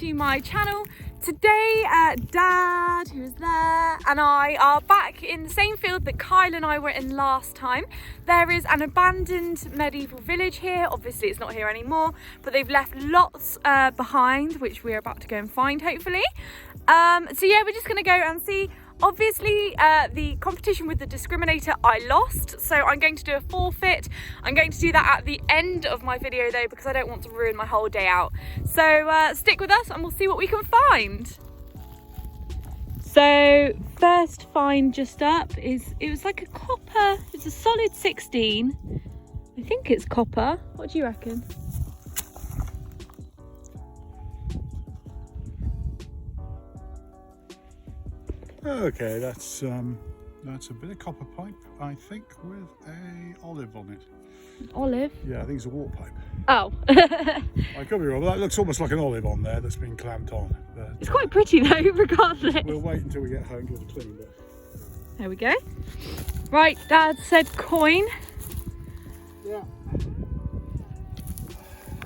to my channel. Today Dad, who is there, and I are back in the same field that Kyle and I were in last time. There is an abandoned medieval village here. Obviously it's not here anymore, but they've left lots behind, which we're about to go and find hopefully. So yeah, we're just gonna go and see. Obviously the competition with the discriminator I lost, so I'm going to do a forfeit. I'm going to do that at the end of my video though, because I don't want to ruin my whole day out. So stick with us and we'll see what we can find. So first find just up is, it was like a copper, it's a solid 16. I think it's copper. What do you reckon? Okay, that's a bit of copper pipe, I think, with a olive on it. Olive? Yeah, I think it's a water pipe. Oh. I could be wrong, but that looks almost like an olive on there that's been clamped on. But, it's quite pretty though, regardless. We'll wait until we get home, give it a clean bit. There we go. Right, Dad said coin. Yeah.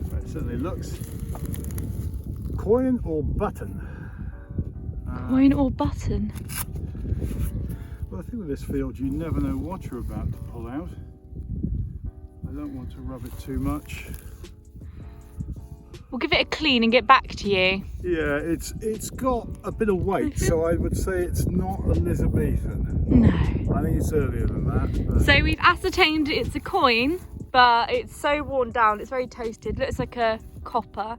Well, it certainly looks. Coin or button? Coin or button? Well, I think with this field, you never know what you're about to pull out. I don't want to rub it too much. We'll give it a clean and get back to you. Yeah, it's got a bit of weight, so I would say it's not Elizabethan. No. I think it's earlier than that. But... So we've ascertained it's a coin, but it's so worn down, it's very toasted. Looks like a copper.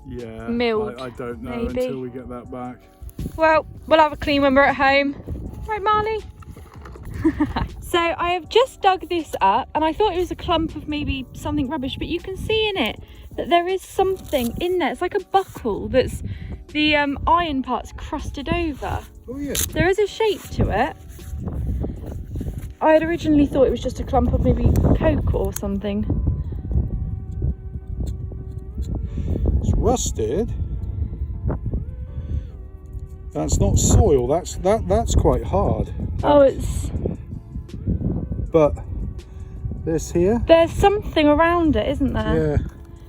Yeah, milled, I don't know maybe. until we get that back. Well, we'll have a clean when we're at home. Right, Marley? So I have just dug this up and I thought it was a clump of maybe something rubbish, but you can see in it that there is something in there. It's like a buckle that's the iron part's crusted over. Oh yeah. There is a shape to it. I had originally thought it was just a clump of maybe coke or something. It's rusted. That's not soil. That's quite hard. Oh, it's. But this here. There's something around it, isn't there? Yeah.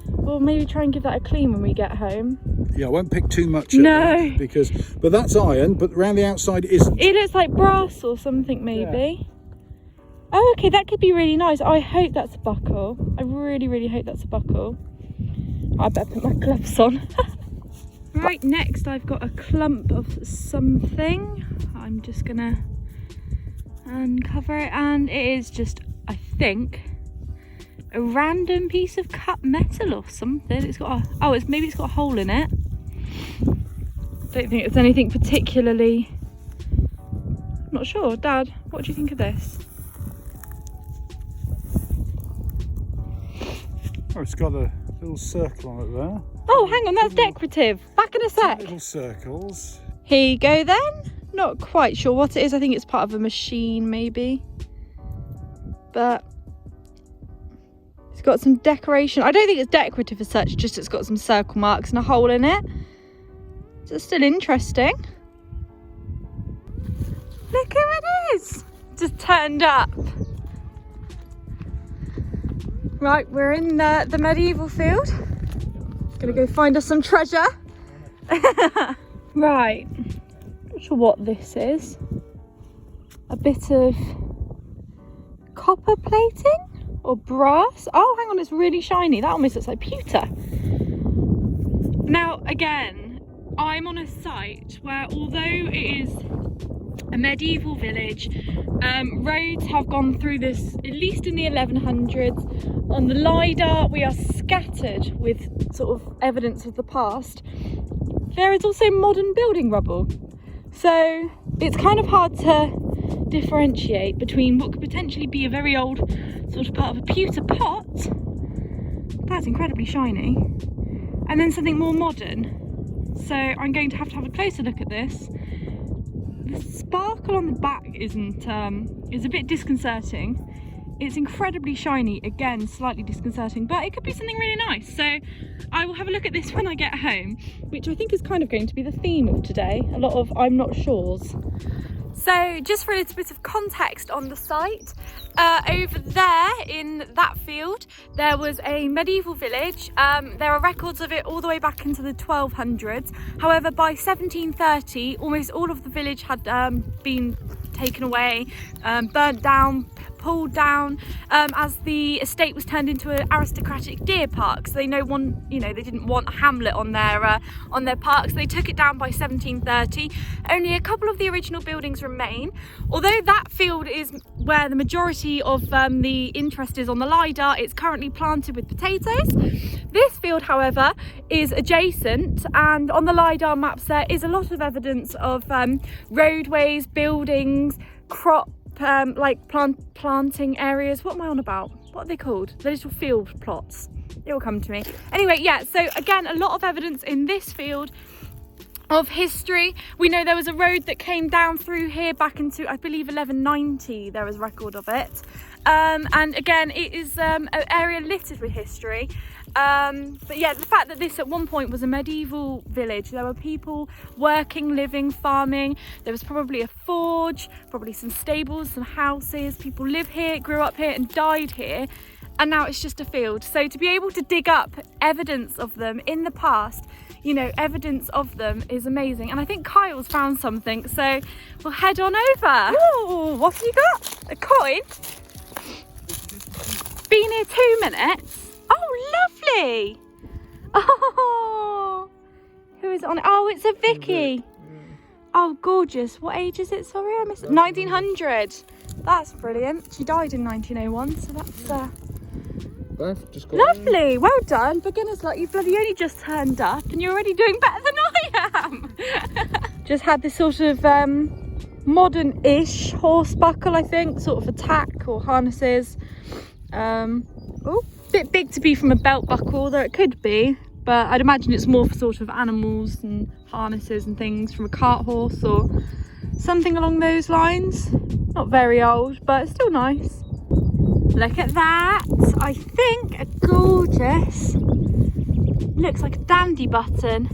Well, maybe try and give that a clean when we get home. Yeah, I won't pick too much. At No. it because, but that's iron. But around the outside isn't. It looks like brass or something, maybe. Yeah. Oh, okay, that could be really nice. I hope that's a buckle. I really, really hope that's a buckle. I better put my gloves on. Right, next I've got a clump of something. I'm just gonna uncover it, and it is just, I think, a random piece of cut metal or something. It's got a, maybe it's got a hole in it. Don't think it's anything particularly. I'm not sure. Dad, what do you think of this? Oh, it's got a little circle on it there. Oh, hang on, that's decorative. Back in a sec. Little circles. Here you go then. Not quite sure what it is. I think it's part of a machine maybe. But it's got some decoration. I don't think it's decorative as such, just it's got some circle marks and a hole in it. So it's still interesting. Look who it is. Just turned up. Right, we're in the medieval field. Gonna go find us some treasure. Right, not sure what this is. A bit of copper plating or brass. Oh, hang on, it's really shiny. That almost looks like pewter. Now, again, I'm on a site where, although it is a medieval village, roads have gone through this at least in the 1100s. On the LiDAR, we are scattered with sort of evidence of the past. There is also modern building rubble. So it's kind of hard to differentiate between what could potentially be a very old sort of part of a pewter pot, that's incredibly shiny, and then something more modern. So I'm going to have a closer look at this. The sparkle on the back is a bit disconcerting. It's incredibly shiny, again slightly disconcerting, but it could be something really nice. So I will have a look at this when I get home, which I think is kind of going to be the theme of today. A lot of I'm not sures. So just for a little bit of context on the site, over there in that field there was a medieval village. There are records of it all the way back into the 1200s. However, by 1730 almost all of the village had been taken away, burnt down, pulled down, as the estate was turned into an aristocratic deer park. So they they didn't want a hamlet on their park, so they took it down by 1730. Only a couple of the original buildings remain, although that field is where the majority of the interest is on the lidar. It's currently planted with potatoes. This field, however, is adjacent, and on the lidar maps there is a lot of evidence of roadways, buildings, crop planting areas. What am I on about? What are they called? The little field plots. It will come to me. Anyway, yeah, so again, a lot of evidence in this field of history. We know there was a road that came down through here back into, I believe, 1190. There was record of it. And again, it is an area littered with history. But yeah, the fact that this at one point was a medieval village, there were people working, living, farming. There was probably a forge, probably some stables, some houses. People live here, grew up here and died here. And now it's just a field. So to be able to dig up evidence of them in the past, evidence of them is amazing. And I think Kyle's found something, so we'll head on over. Ooh, what have you got? A coin? Been here 2 minutes. Oh, lovely. Oh, who is it on? Oh, it's a Vicky. Oh, gorgeous. What age is it? Sorry, I missed it. 1900. That's brilliant. She died in 1901, so that's Just got lovely. Well done. Beginner's luck. You bloody only just turned up and you're already doing better than I am. Just had this sort of modern-ish horse buckle, I think, sort of attack or harnesses. Oh, bit big to be from a belt buckle, although it could be, but I'd imagine it's more for sort of animals and harnesses and things from a cart horse or something along those lines. Not very old, but still nice. Look at that. I think a gorgeous, looks like a dandy button.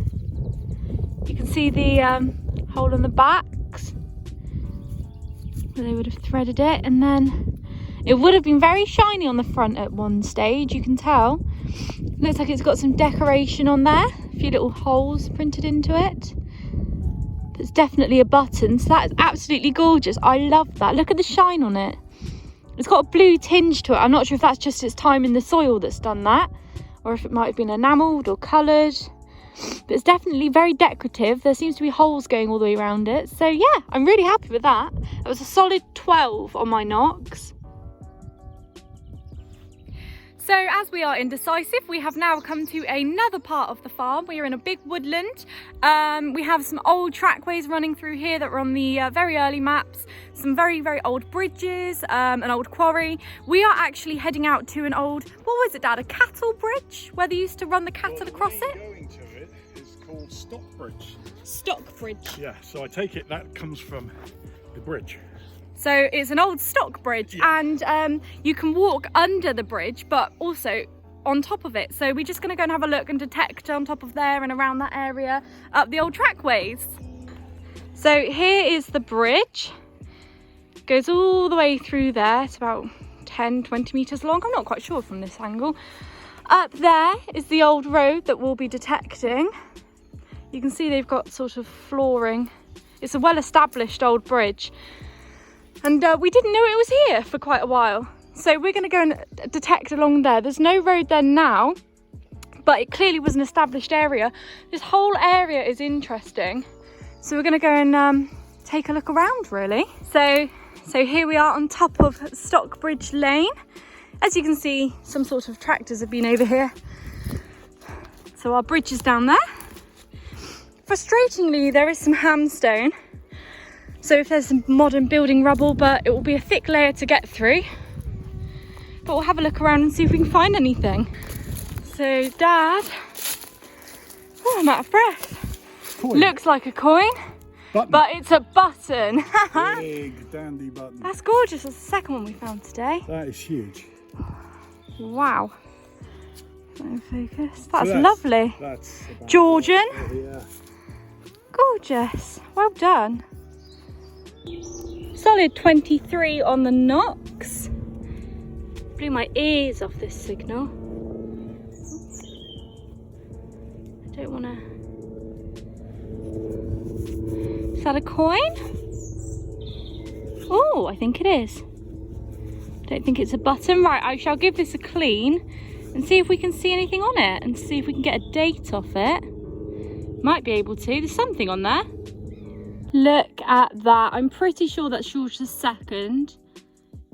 You can see the hole on the backs where they would have threaded it, and then it would have been very shiny on the front at one stage, you can tell. Looks like it's got some decoration on there, a few little holes printed into it. But it's definitely a button, so that is absolutely gorgeous. I love that. Look at the shine on it. It's got a blue tinge to it. I'm not sure if that's just its time in the soil that's done that, or if it might have been enamelled or coloured. But it's definitely very decorative. There seems to be holes going all the way around it. So yeah, I'm really happy with that. That was a solid 12 on my knocks. So as we are indecisive, we have now come to another part of the farm. We are in a big woodland. We have some old trackways running through here that were on the very early maps. Some very, very old bridges, an old quarry. We are actually heading out to an old, what was it, Dad? A cattle bridge? Where they used to run the cattle across it? Going to it is called Stockbridge. Stockbridge. Yeah, so I take it that comes from the bridge. So it's an old stock bridge, yeah. And you can walk under the bridge, but also on top of it. So we're just going to go and have a look and detect on top of there and around that area up the old trackways. So here is the bridge. It goes all the way through there. It's about 10-20 metres long. I'm not quite sure from this angle. Up there is the old road that we'll be detecting. You can see they've got sort of flooring. It's a well-established old bridge. And we didn't know it was here for quite a while. So we're going to go and detect along there. There's no road there now, but it clearly was an established area. This whole area is interesting. So we're going to go and take a look around, really. So here we are on top of Stockbridge Lane. As you can see, some sort of tractors have been over here. So our bridge is down there. Frustratingly, there is some hamstone. So if there's some modern building rubble, but it will be a thick layer to get through. But we'll have a look around and see if we can find anything. So Dad, oh, I'm out of breath. Coin. Looks like a coin, button. But it's a button. Big dandy button. That's gorgeous. That's the second one we found today. That is huge. Wow. Focus. That's lovely. That's Georgian. Yeah. Gorgeous. Well done. solid 23 on the knocks. Blew my ears off this signal. I don't want to... Is that a coin? Oh, I think it is. Don't think it's a button. Right, I shall give this a clean and see if we can see anything on it and see if we can get a date off it. Might be able to. There's something on there. Look at that. I'm pretty sure that's George II.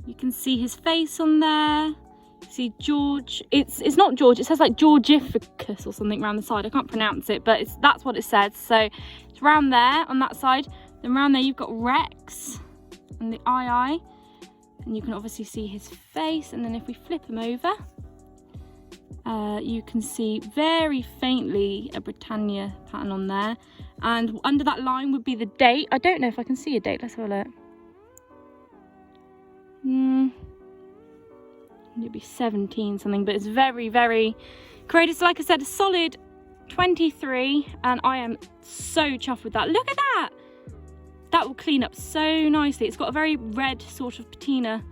You can see his face on there. You see George. It's not George. It says like Georgificus or something around the side. I can't pronounce it, but that's what it says. So it's around there on that side. Then around there you've got Rex and the II. And you can obviously see his face. And then if we flip him over, you can see very faintly a Britannia pattern on there. And under that line would be the date. I don't know if I can see a date. Let's have a look. It'd be 17 something, but it's very, very courageous. Like I said, a solid 23, and I am so chuffed with that. Look at that. That will clean up so nicely. It's got a very red sort of patina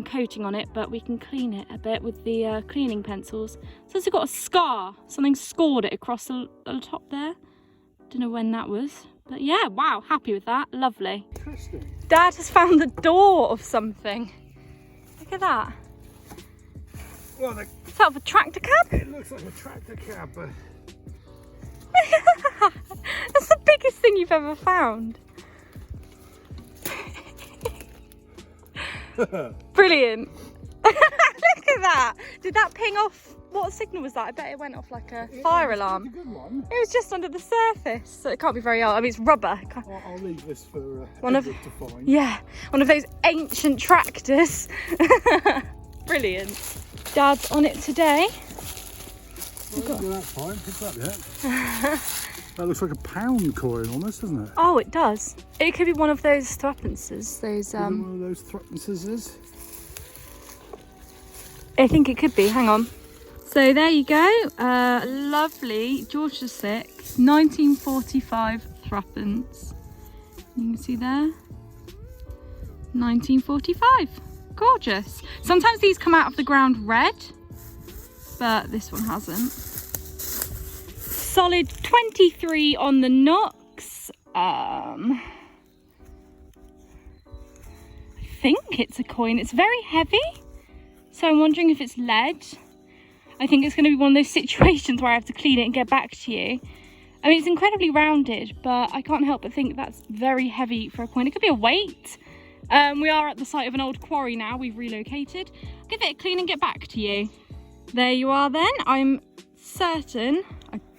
coating on it, but we can clean it a bit with the cleaning pencils. So it's got a scar. Something scored it across the top there. Don't know when that was, but yeah, wow, happy with that. Lovely. Interesting. Dad has found the door of something. Look at that. Well, Is that a tractor cab? it looks like a tractor cab, but That's the biggest thing you've ever found. Brilliant. Look at that. Did that ping off? What signal was that? I bet it went off like a fire alarm. A good one. It was just under the surface, so it can't be very old. I mean, it's rubber. I'll leave this for One of- Edward to find. Yeah, one of those ancient tractors. Brilliant. Dad's on it today. Well, that's fine. Pick that yet. That looks like a pound coin almost, doesn't it? Oh, it does. It could be one of those threepences. Those Is it one of those threepences? I think it could be. Hang on. So there you go. Lovely George VI, 1945 threepence. You can see there. 1945. Gorgeous. Sometimes these come out of the ground red, but this one hasn't. Solid 23 on the knocks. I think it's a coin. It's very heavy, so I'm wondering if it's lead. I think it's going to be one of those situations where I have to clean it and get back to you. I mean, it's incredibly rounded, but I can't help but think that's very heavy for a coin. It could be a weight. We are at the site of an old quarry now. We've relocated. Give it a clean and get back to you. There you are then. I'm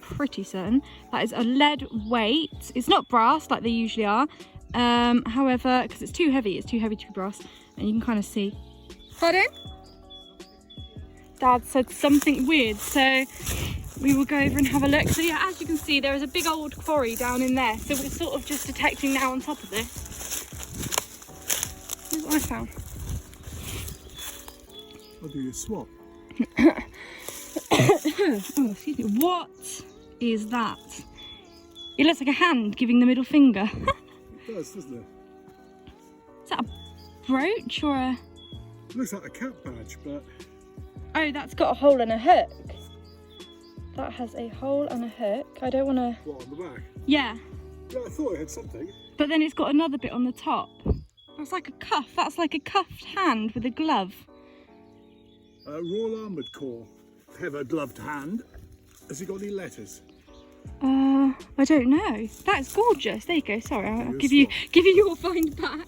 pretty certain that is a lead weight. It's not brass like they usually are. However, because it's too heavy to be brass. And you can kind of see. Pardon? Dad said something weird, so we will go over and have a look. So yeah, as you can see, there is a big old quarry down in there. So we're sort of just detecting now on top of this. Here's what I found. I'll do your swap. Oh, excuse me. What is that? It looks like a hand giving the middle finger. It does, doesn't it? Is that a brooch or a... It looks like a cat badge, but... Oh, that's got a hole and a hook. That has a hole and a hook. I don't want to... What, on the back? Yeah. Yeah, I thought it had something. But then it's got another bit on the top. That's like a cuff. That's like a cuffed hand with a glove. Royal Armoured Corps have a gloved hand. Has he got any letters? I don't know. That's gorgeous. There you go. Sorry, I'll give you your find back.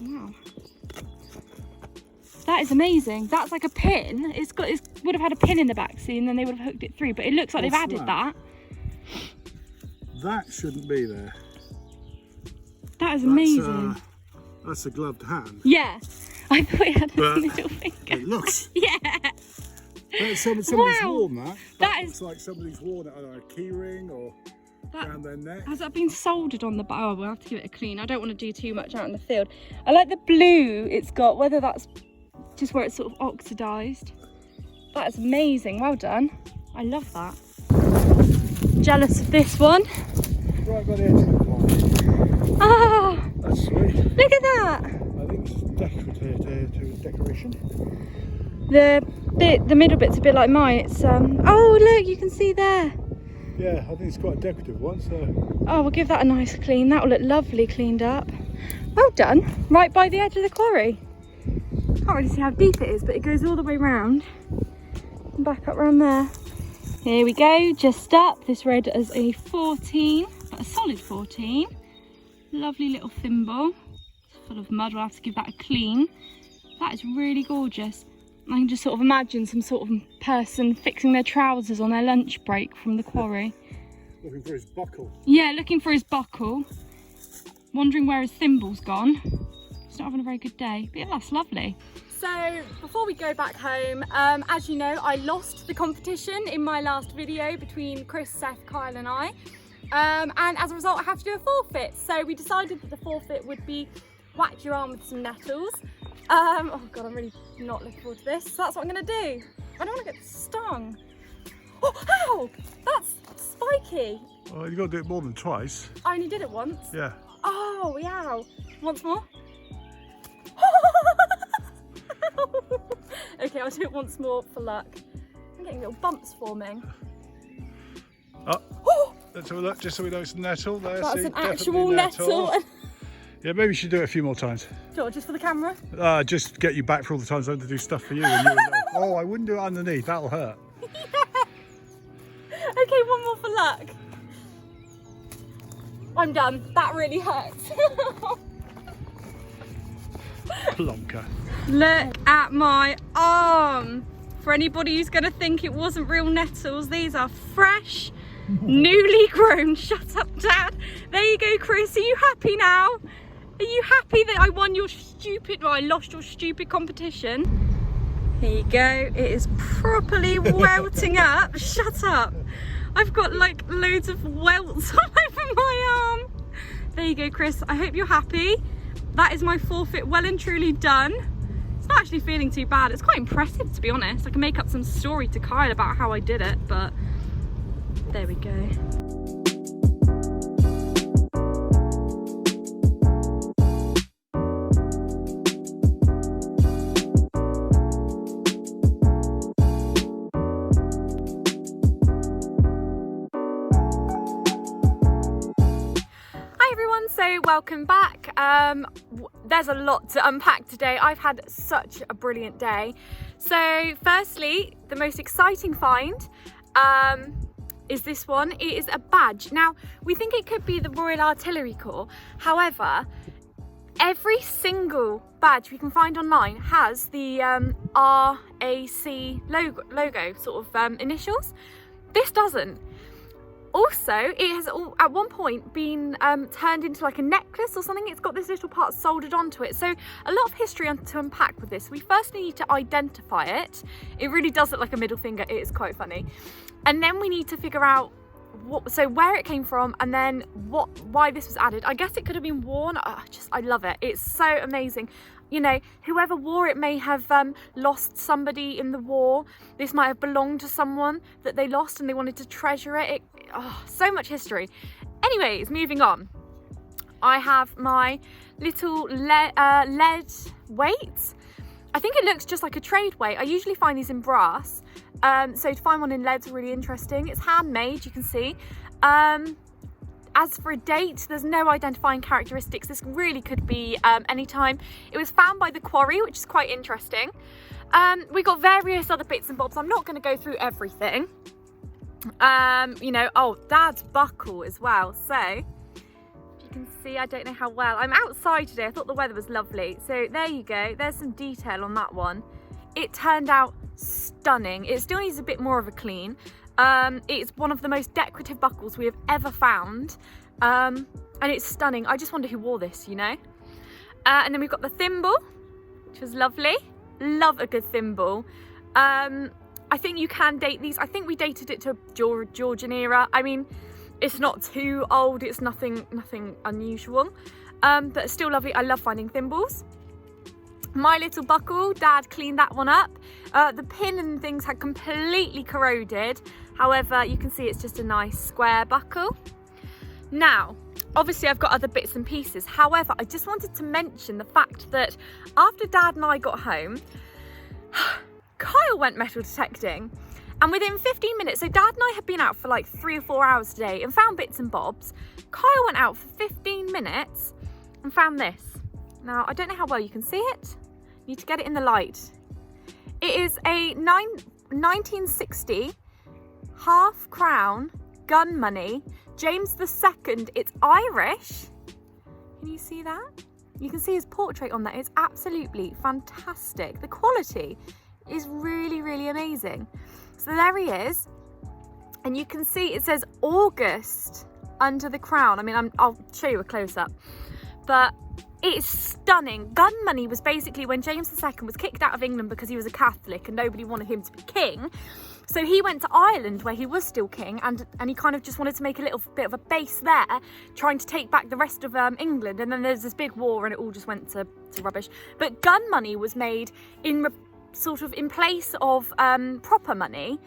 Wow. That is amazing. That's like a pin. It would have had a pin in the back, see, and then they would have hooked it through. But it looks like they've added that. That shouldn't be there. That is amazing. That's a gloved hand. Yeah. I thought it had a middle finger. It looks. Yeah. Somebody's Wow. worn that. That looks like somebody's worn it on a key ring or around their neck. Has that been soldered on the back? Oh, we'll have to give it a clean. I don't want to do too much out in the field. I like the blue it's got, whether that's just where it's sort of oxidised. That is amazing. Well done. I love that. Jealous of this one. Right by the edge of the pond. Ah, That's sweet. Look at that. I think it's decoration. The middle bit's a bit like mine. It's oh look, you can see there. Yeah, I think it's quite a decorative one. So. Oh, we'll give that a nice clean. That will look lovely cleaned up. Well done. Right by the edge of the quarry. Can't really see how deep it is, but it goes all the way round and back up round there. Here we go, just up. This read as a 14, but a solid 14. Lovely little thimble. It's full of mud. We'll have to give that a clean. That is really gorgeous. I can just sort of imagine some sort of person fixing their trousers on their lunch break from the quarry. Looking for his buckle. Yeah, looking for his buckle. Wondering where his thimble's gone. He's not having a very good day, but yeah, that's lovely. So before we go back home, as you know, I lost the competition in my last video between Chris, Seth, Kyle and I. And as a result, I have to do a forfeit. So we decided that the forfeit would be whack your arm with some nettles. Oh God, I'm really not looking forward to this. So that's what I'm gonna do. I don't want to get stung. Oh, ow! That's spiky. Oh, you got to do it more than twice. I only did it once. Yeah. Oh, yow. Once more. Okay, I'll do it once more for luck. I'm getting little bumps forming. Oh, let's have a look, just so we know it's nettle there. That's see, an actual nettle. Yeah, maybe you should do it a few more times. Sure, just for the camera? Just get you back for all the times I had to do stuff for you. When you were little. Oh, I wouldn't do it underneath, that'll hurt. Yeah. Okay, one more for luck. I'm done. That really hurts. Plonker. Look at my arm. For anybody who's going to think it wasn't real nettles, these are fresh, newly grown. Shut up, Dad. There you go, Chris. Are you happy now? Are you happy that I won your stupid, well, I lost your stupid competition? Here you go. It is properly welting up. Shut up. I've got like loads of welts all over my arm. There you go, Chris. I hope you're happy. That is my forfeit well and truly done. It's not actually feeling too bad. It's quite impressive, to be honest. I can make up some story to Kyle about how I did it, but there we go. So welcome back. There's a lot to unpack today. I've had such a brilliant day. So firstly, the most exciting find is this one. It is a badge. Now, we think it could be the Royal Artillery Corps. However, every single badge we can find online has the RAC logo sort of initials. This doesn't. Also, it has at one point been turned into like a necklace or something. It's got this little part soldered onto it. So a lot of history to unpack with this. We first need to identify it. It really does look like a middle finger. It is quite funny. And then we need to figure out where it came from, and then why this was added. I guess it could have been worn. I love it. It's so amazing. You know, whoever wore it may have lost somebody in the war. This might have belonged to someone that they lost and they wanted to treasure it. So much history. Anyways, moving on. I have my little lead weight. I think it looks just like a trade weight. I usually find these in brass. So to find one in lead's really interesting. It's handmade, you can see. As for a date, there's no identifying characteristics. This really could be any time. It was found by the quarry, which is quite interesting. We got various other bits and bobs. I'm not going to go through everything. You know, Dad's buckle as well. So, if you can see, I don't know how well. I'm outside today. I thought the weather was lovely. So there you go. There's some detail on that one. It turned out stunning. It still needs a bit more of a clean. It's one of the most decorative buckles we have ever found, and it's stunning. I just wonder who wore this, you know. And then we've got the thimble, which was lovely. Love a good thimble. I think you can date these. I think we dated it to Georgian era. I mean, it's not too old. It's nothing unusual, but still lovely. I love finding thimbles. My little buckle, Dad cleaned that one up. The pin and things had completely corroded. However, you can see it's just a nice square buckle. Now, obviously I've got other bits and pieces. However, I just wanted to mention the fact that after Dad and I got home, Kyle went metal detecting, and within 15 minutes, so Dad and I had been out for like 3 or 4 hours today and found bits and bobs. Kyle went out for 15 minutes and found this. Now, I don't know how well you can see it. You need to get it in the light. It is a 1960 half crown gun money, James II. It's Irish. Can you see that? You can see his portrait on there. It's absolutely fantastic. The quality is really, really amazing. So there he is. And you can see it says August under the crown. I mean, I'll show you a close-up. But it's stunning. Gun money was basically when James II was kicked out of England because he was a Catholic and nobody wanted him to be king. So he went to Ireland where he was still king, and he kind of just wanted to make a little bit of a base there, trying to take back the rest of England. And then there's this big war and it all just went to rubbish. But gun money was made in place of proper money,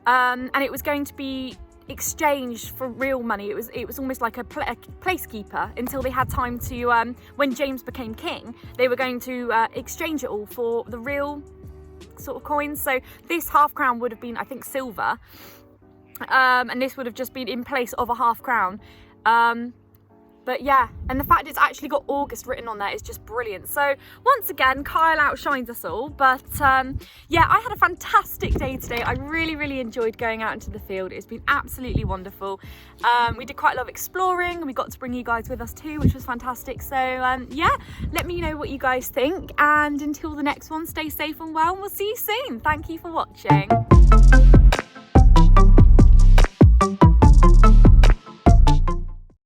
and it was going to be exchanged for real money. It was almost like a placekeeper until they had time to when James became king, they were going to exchange it all for the real sort of coins. So this half crown would have been, I think, silver, and this would have just been in place of a half crown. But yeah, and the fact it's actually got August written on there is just brilliant. So once again, Kyle outshines us all. But yeah, I had a fantastic day today. I really, really enjoyed going out into the field. It's been absolutely wonderful. We did quite a lot of exploring, and we got to bring you guys with us too, which was fantastic. So yeah, let me know what you guys think. And until the next one, stay safe and well, and we'll see you soon. Thank you for watching.